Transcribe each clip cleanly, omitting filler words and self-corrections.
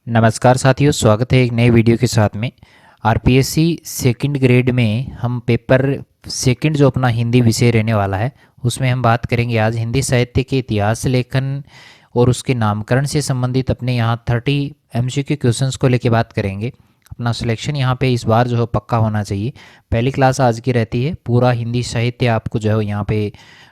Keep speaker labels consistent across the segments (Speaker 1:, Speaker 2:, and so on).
Speaker 1: नमस्कार साथियों, स्वागत है एक नए वीडियो के साथ में। आरपीएससी सेकंड ग्रेड में हम पेपर सेकंड जो अपना हिंदी विषय रहने वाला है उसमें हम बात करेंगे आज हिंदी साहित्य के इतिहास लेखन और उसके नामकरण से संबंधित अपने यहाँ 30 एमसीक्यू क्वेश्चंस को लेके बात करेंगे। अपना सिलेक्शन यहाँ पे इस बार जो है पक्का होना चाहिए। पहली क्लास आज की रहती है, पूरा हिंदी साहित्य आपको जो है यहाँ पे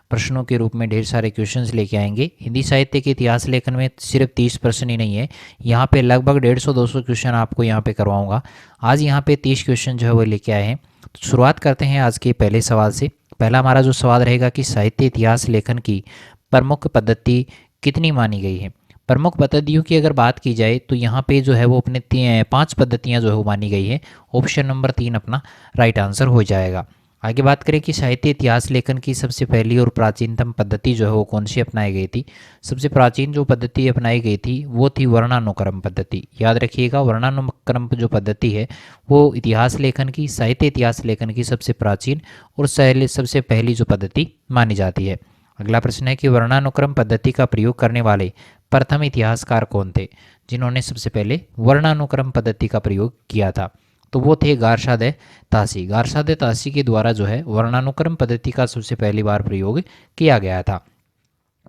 Speaker 1: प्रश्नों के रूप में ढेर सारे क्वेश्चंस लेके आएंगे। हिंदी साहित्य के इतिहास लेखन में सिर्फ 30% ही नहीं है, यहाँ पे लगभग 150-200 क्वेश्चन आपको यहाँ पे करवाऊंगा। आज यहाँ पे 30 क्वेश्चन जो है वो लेके आए हैं। तो शुरुआत करते हैं आज के पहले सवाल से। पहला हमारा जो सवाल रहेगा कि साहित्य इतिहास लेखन की प्रमुख पद्धति कितनी मानी गई है। प्रमुख पद्धतियों की अगर बात की जाए तो यहाँ पे जो है वो अपने 5 पद्धतियाँ जो है वो मानी गई है। ऑप्शन नंबर 3 अपना राइट आंसर हो जाएगा। आगे बात करें कि साहित्य इतिहास लेखन की सबसे पहली और प्राचीनतम पद्धति जो है वो कौन सी अपनाई गई थी। सबसे प्राचीन जो पद्धति अपनाई गई थी वो थी वर्णानुक्रम पद्धति। याद रखिएगा, वर्णानुक्रम जो पद्धति है वो इतिहास लेखन की, साहित्य इतिहास लेखन की सबसे प्राचीन और सबसे पहली जो पद्धति मानी जाती है। अगला प्रश्न है कि वर्णानुक्रम पद्धति का प्रयोग करने वाले प्रथम इतिहासकार कौन थे जिन्होंने सबसे पहले वर्णानुक्रम पद्धति का प्रयोग किया था। तो वो थे गारशाद तासी। गारशाद तासी के द्वारा जो है वर्णानुक्रम पद्धति का सबसे पहली बार प्रयोग किया गया था।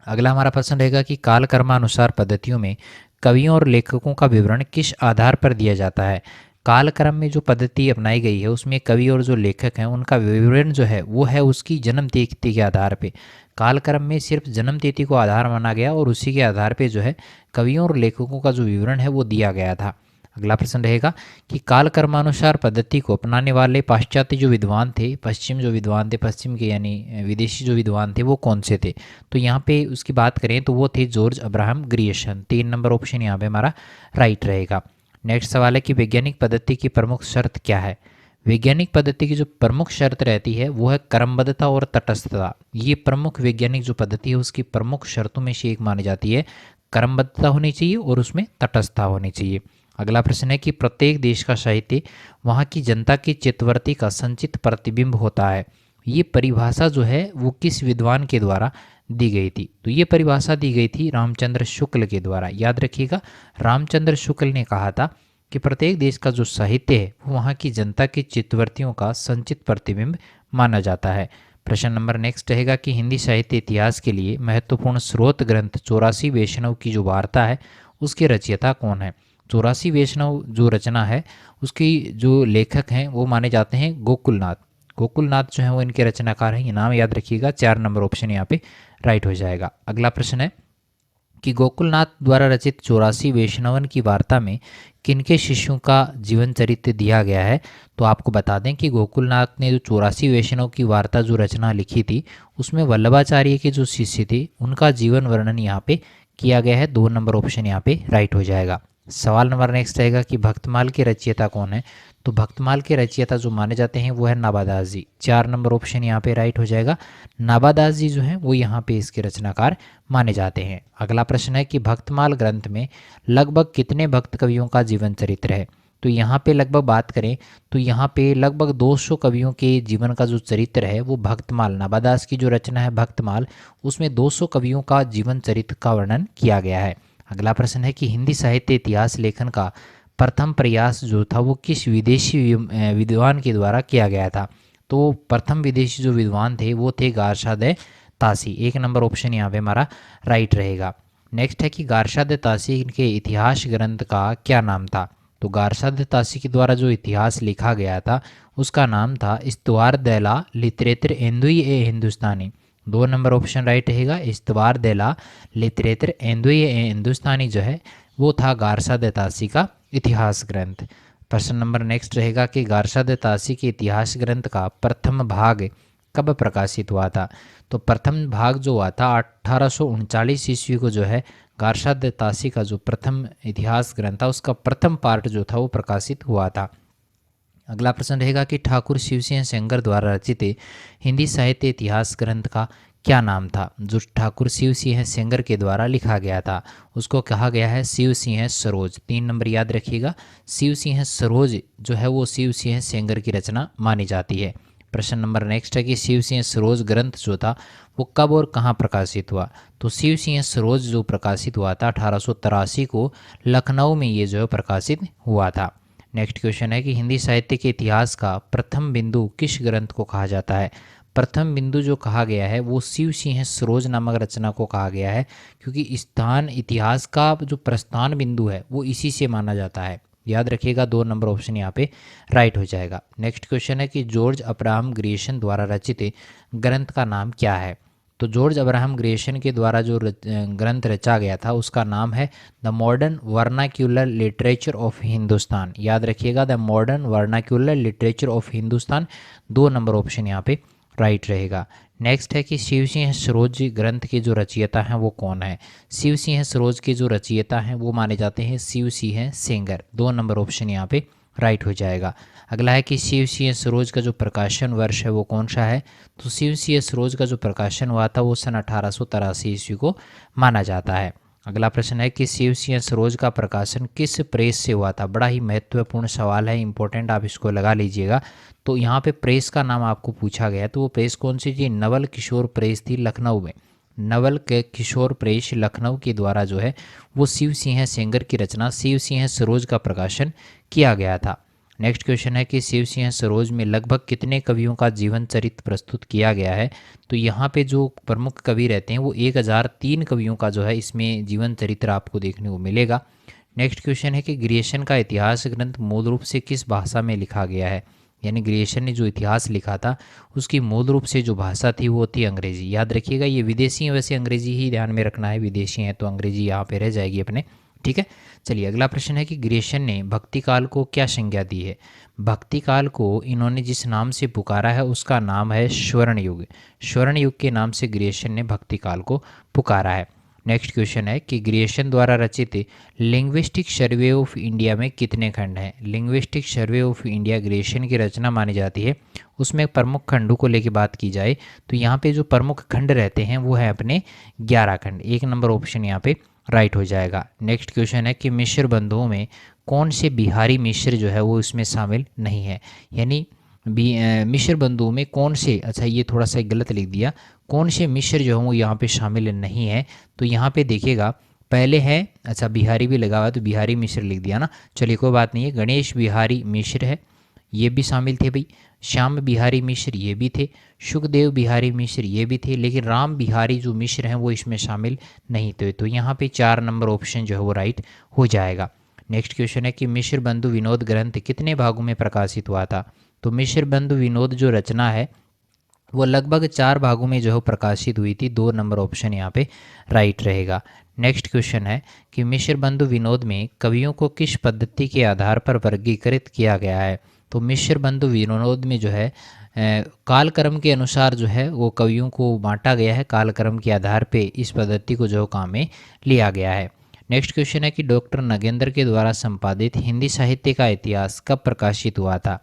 Speaker 1: अगला हमारा प्रश्न रहेगा कि कालक्रमानुसार पद्धतियों में कवियों और लेखकों का विवरण किस आधार पर दिया जाता है। कालक्रम में जो पद्धति अपनाई गई है उसमें कवि और जो लेखक हैं उनका विवरण जो है वो है उसकी जन्म तिथि के आधार पे। कालक्रम में सिर्फ जन्म तिथि को आधार माना गया और उसी के आधार पे जो है कवियों और लेखकों का जो विवरण है वो दिया गया था। अगला प्रश्न रहेगा कि कालक्रमानुसार पद्धति को अपनाने वाले पाश्चात्य जो विद्वान थे, पश्चिम के यानी विदेशी जो विद्वान थे वो कौन से थे। तो यहाँ पे उसकी बात करें तो वो थे George Abraham Grierson. 3 number option यहाँ पे हमारा राइट रहेगा। नेक्स्ट सवाल है कि वैज्ञानिक पद्धति की प्रमुख शर्त क्या है। वैज्ञानिक पद्धति की जो प्रमुख शर्त रहती है वो है क्रमबद्धता और तटस्थता। ये प्रमुख वैज्ञानिक जो पद्धति है उसकी प्रमुख शर्तों में से एक मानी जाती है। क्रमबद्धता होनी चाहिए और उसमें तटस्थता होनी चाहिए। अगला प्रश्न है कि प्रत्येक देश का साहित्य वहाँ की जनता की चित्तवृत्ति का संचित प्रतिबिंब होता है। ये परिभाषा जो है वो किस विद्वान के द्वारा दी गई थी। तो ये परिभाषा दी गई थी रामचंद्र शुक्ल के द्वारा। याद रखिएगा, रामचंद्र शुक्ल ने कहा था कि प्रत्येक देश का जो साहित्य है वो वहाँ की जनता की चित्तवृत्तियों का संचित प्रतिबिंब माना जाता है। प्रश्न नंबर नेक्स्ट रहेगा कि हिंदी साहित्य इतिहास के लिए महत्वपूर्ण स्रोत ग्रंथ 84 वैष्णव की जो वार्ता है उसके रचयिता कौन है। 84 वैष्णव जो रचना है उसकी जो लेखक हैं वो माने जाते हैं गोकुलनाथ। गोकुलनाथ जो है वो इनके रचनाकार हैं। ये नाम याद रखिएगा। 4 नंबर ऑप्शन यहाँ पे राइट हो जाएगा। अगला प्रश्न है कि गोकुलनाथ द्वारा रचित 84 वैष्णवन की वार्ता में किनके शिष्यों का जीवन चरित्र दिया गया है। तो आपको बता दें कि गोकुलनाथ ने जो 84 वैष्णव की वार्ता जो रचना लिखी थी उसमें वल्लभाचार्य के जो शिष्य थे उनका जीवन वर्णन यहाँ पे किया गया है। 2 नंबर ऑप्शन यहाँ पे राइट हो जाएगा। सवाल नंबर नेक्स्ट रहेगा कि भक्तमाल के रचयिता कौन है। तो भक्तमाल के रचयिता जो माने जाते हैं वो है नाबादास जी। 4 नंबर ऑप्शन यहाँ पे राइट हो जाएगा। नाबादास जी जो हैं वो यहाँ पे इसके रचनाकार माने जाते हैं। अगला प्रश्न है कि भक्तमाल ग्रंथ में लगभग कितने भक्त कवियों का जीवन चरित्र है। तो यहाँ पे लगभग बात करें तो यहाँ पे लगभग 200 कवियों के जीवन का जो चरित्र है वो भक्तमाल, नाबादास की जो रचना है भक्तमाल, उसमें 200 कवियों का जीवन चरित्र का वर्णन किया गया है। अगला प्रश्न है कि हिंदी साहित्य इतिहास लेखन का प्रथम प्रयास जो था वो किस विदेशी विद्वान के द्वारा किया गया था। तो प्रथम विदेशी जो विद्वान थे वो थे गारशाद तासी। 1 नंबर ऑप्शन यहाँ पे हमारा राइट रहेगा। नेक्स्ट है कि गारशाद तासी के इतिहास ग्रंथ का क्या नाम था। तो गारशाद तासी के द्वारा जो इतिहास लिखा गया था उसका नाम था इस्तवार देला लिटरेचर एंदुई ए हिंदुस्तानी। 2 नंबर ऑप्शन राइट रहेगा। इस्तवार देला लिटरेचर एंदुई ए हिंदुस्तानी जो है वो था गारशाद तासी का इतिहास ग्रंथ। प्रश्न नंबर नेक्स्ट रहेगा कि गारशाद तासी के इतिहास ग्रंथ का प्रथम भाग कब प्रकाशित हुआ था। तो प्रथम भाग जो हुआ था 1839 ईस्वी को जो है गारशाद तासी का जो प्रथम इतिहास ग्रंथ था उसका प्रथम पार्ट जो था वो प्रकाशित हुआ था। अगला प्रश्न रहेगा कि ठाकुर शिवसिंह सेंगर द्वारा रचित हिंदी साहित्य इतिहास ग्रंथ का क्या नाम था। जो ठाकुर शिव सिंह सेंगर के द्वारा लिखा गया था उसको कहा गया है शिव सिंह सरोज। 3 नंबर याद रखिएगा। शिव सिंह सरोज जो है वो शिव सिंह सेंगर की रचना मानी जाती है। प्रश्न नंबर नेक्स्ट है कि शिव सिंह सरोज ग्रंथ जो था वो कब और कहाँ प्रकाशित हुआ। तो शिव सिंह सरोज जो प्रकाशित हुआ था 1883 को लखनऊ में ये जो है प्रकाशित हुआ था। नेक्स्ट क्वेश्चन है कि हिंदी साहित्य के इतिहास का प्रथम बिंदु किस ग्रंथ को कहा जाता है। प्रथम बिंदु जो कहा गया है वो शिव सिंह सरोज नामक रचना को कहा गया है, क्योंकि स्थान इतिहास का जो प्रस्थान बिंदु है वो इसी से माना जाता है। याद रखिएगा 2 नंबर ऑप्शन यहाँ पे राइट हो जाएगा। नेक्स्ट क्वेश्चन है कि जॉर्ज अब्राहम ग्रियर्सन द्वारा रचित ग्रंथ का नाम क्या है। तो जॉर्ज अब्राहम ग्रियर्सन के द्वारा जो ग्रंथ रचा गया था उसका नाम है the modern vernacular literature of Hindustan. याद रखिएगा the modern vernacular literature of Hindustan, 2 number option यहाँ पे राइट रहेगा। नेक्स्ट है कि शिव सिंह सरोज ग्रंथ के जो रचयिता हैं वो कौन है। शिव सिंह सरोज के जो रचयिता हैं वो माने जाते हैं शिव सिंह सेंगर, 2 नंबर ऑप्शन यहाँ पे राइट हो जाएगा। अगला है कि शिव सिंह सरोज का जो प्रकाशन वर्ष है वो कौन सा है। तो शिव सिंह सरोज का जो प्रकाशन हुआ था वो सन 1883 ईस्वी को माना जाता है। अगला प्रश्न है कि शिव सिंह सरोज का प्रकाशन किस प्रेस से हुआ था। बड़ा ही महत्वपूर्ण सवाल है, इंपॉर्टेंट, आप इसको लगा लीजिएगा। तो यहाँ पे प्रेस का नाम आपको पूछा गया, तो वो प्रेस कौन सी थी। नवल किशोर प्रेस थी लखनऊ में। नवल के किशोर प्रेस लखनऊ के द्वारा जो है वो शिव सिंह सेंगर की रचना शिव सिंह सरोज का प्रकाशन किया गया था। नेक्स्ट क्वेश्चन है कि शिव सिंह सरोज में लगभग कितने कवियों का जीवन चरित्र प्रस्तुत किया गया है। तो यहाँ पे जो प्रमुख कवि रहते हैं वो 1003 कवियों का जो है इसमें जीवन चरित्र आपको देखने को मिलेगा। नेक्स्ट क्वेश्चन है कि ग्रियर्सन का इतिहास ग्रंथ मूल रूप से किस भाषा में लिखा गया है। यानी ग्रियर्सन ने जो इतिहास लिखा था उसकी मूल रूप से जो भाषा थी वो थी अंग्रेजी। याद रखिएगा ये विदेशी है, वैसे अंग्रेजी ही ध्यान में रखना है, विदेशी हैं तो अंग्रेजी यहाँ पे रह जाएगी अपने, ठीक है। चलिए अगला प्रश्न है कि ग्रियर्सन ने भक्ति काल को क्या संज्ञा दी है। भक्ति काल को इन्होंने जिस नाम से पुकारा है उसका नाम है स्वर्ण युग। स्वर्ण युग के नाम से ग्रियर्सन ने भक्ति काल को पुकारा है। नेक्स्ट क्वेश्चन है कि ग्रियर्सन द्वारा रचित लिंग्विस्टिक सर्वे ऑफ इंडिया में कितने खंड हैं। Linguistic survey of India Grierson की रचना मानी जाती है। उसमें प्रमुख खंडों को लेकर बात की जाए तो यहाँ पे जो प्रमुख खंड रहते हैं वो है अपने 11 खंड, 1 नंबर ऑप्शन यहाँ पे राइट हो जाएगा। नेक्स्ट क्वेश्चन है कि मिश्र बंधुओं में कौन से बिहारी मिश्र जो है वो इसमें शामिल नहीं है। यानी मिश्र बंधुओं में कौन से, अच्छा ये थोड़ा सा गलत लिख दिया, कौन से मिश्र जो है वो यहाँ पे शामिल नहीं है। तो यहाँ पे देखिएगा पहले है, अच्छा बिहारी भी लगा हुआ है तो बिहारी मिश्र लिख दिया ना, चलिए कोई बात नहीं है। गणेश बिहारी मिश्र है, ये भी शामिल थे भाई। श्याम बिहारी मिश्र ये भी थे। सुखदेव बिहारी मिश्र ये भी थे, लेकिन राम बिहारी जो मिश्र हैं वो इसमें शामिल नहीं थे। तो यहाँ पे 4 नंबर ऑप्शन जो है वो राइट हो जाएगा। नेक्स्ट क्वेश्चन है कि मिश्र बंधु विनोद ग्रंथ कितने भागों में प्रकाशित हुआ था। तो मिश्र बंधु विनोद जो रचना है वो लगभग 4 भागों में जो है प्रकाशित हुई थी, 2 नंबर ऑप्शन यहाँ पे राइट रहेगा। नेक्स्ट क्वेश्चन है कि मिश्र बंधु विनोद में कवियों को किस पद्धति के आधार पर वर्गीकृत किया गया है। तो मिश्र बंधु विनोद में जो है कालक्रम के अनुसार जो है वो कवियों को बांटा गया है, कालक्रम के आधार पे इस पद्धति को जो काम में लिया गया है। नेक्स्ट क्वेश्चन है कि डॉक्टर नगेंद्र के द्वारा संपादित हिंदी साहित्य का इतिहास कब प्रकाशित हुआ था।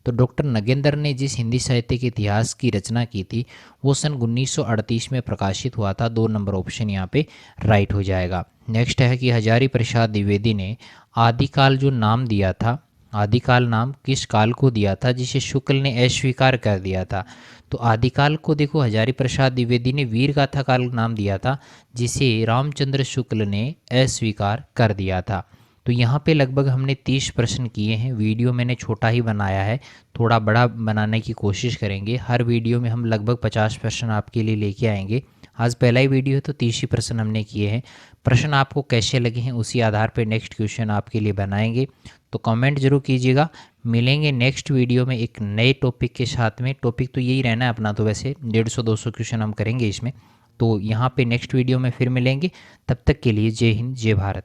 Speaker 1: तो डॉक्टर नगेंद्र ने जिस हिंदी साहित्य के इतिहास की रचना की थी वो सन 1938 में प्रकाशित हुआ था, 2 नंबर ऑप्शन यहाँ पे राइट हो जाएगा। नेक्स्ट है कि हजारी प्रसाद द्विवेदी ने आदिकाल जो नाम दिया था, आदिकाल नाम किस काल को दिया था जिसे शुक्ल ने अस्वीकार कर दिया था। तो आदिकाल को देखो हजारी प्रसाद द्विवेदी ने वीर गाथा काल नाम दिया था जिसे रामचंद्र शुक्ल ने अस्वीकार कर दिया था। तो यहाँ पे लगभग हमने 30 प्रश्न किए हैं। वीडियो मैंने छोटा ही बनाया है, थोड़ा बड़ा बनाने की कोशिश करेंगे। हर वीडियो में हम लगभग 50 प्रश्न आपके लिए लेके आएंगे। आज पहला ही वीडियो है तो 30 ही प्रश्न हमने किए हैं। प्रश्न आपको कैसे लगे हैं उसी आधार पर नेक्स्ट क्वेश्चन आपके लिए बनाएंगे, तो कमेंट जरूर कीजिएगा। मिलेंगे नेक्स्ट वीडियो में एक नए टॉपिक के साथ में। टॉपिक तो यही रहना है अपना, तो वैसे 150-200 क्वेश्चन हम करेंगे इसमें। तो यहाँ पे नेक्स्ट वीडियो में फिर मिलेंगे, तब तक के लिए जय हिंद जय भारत।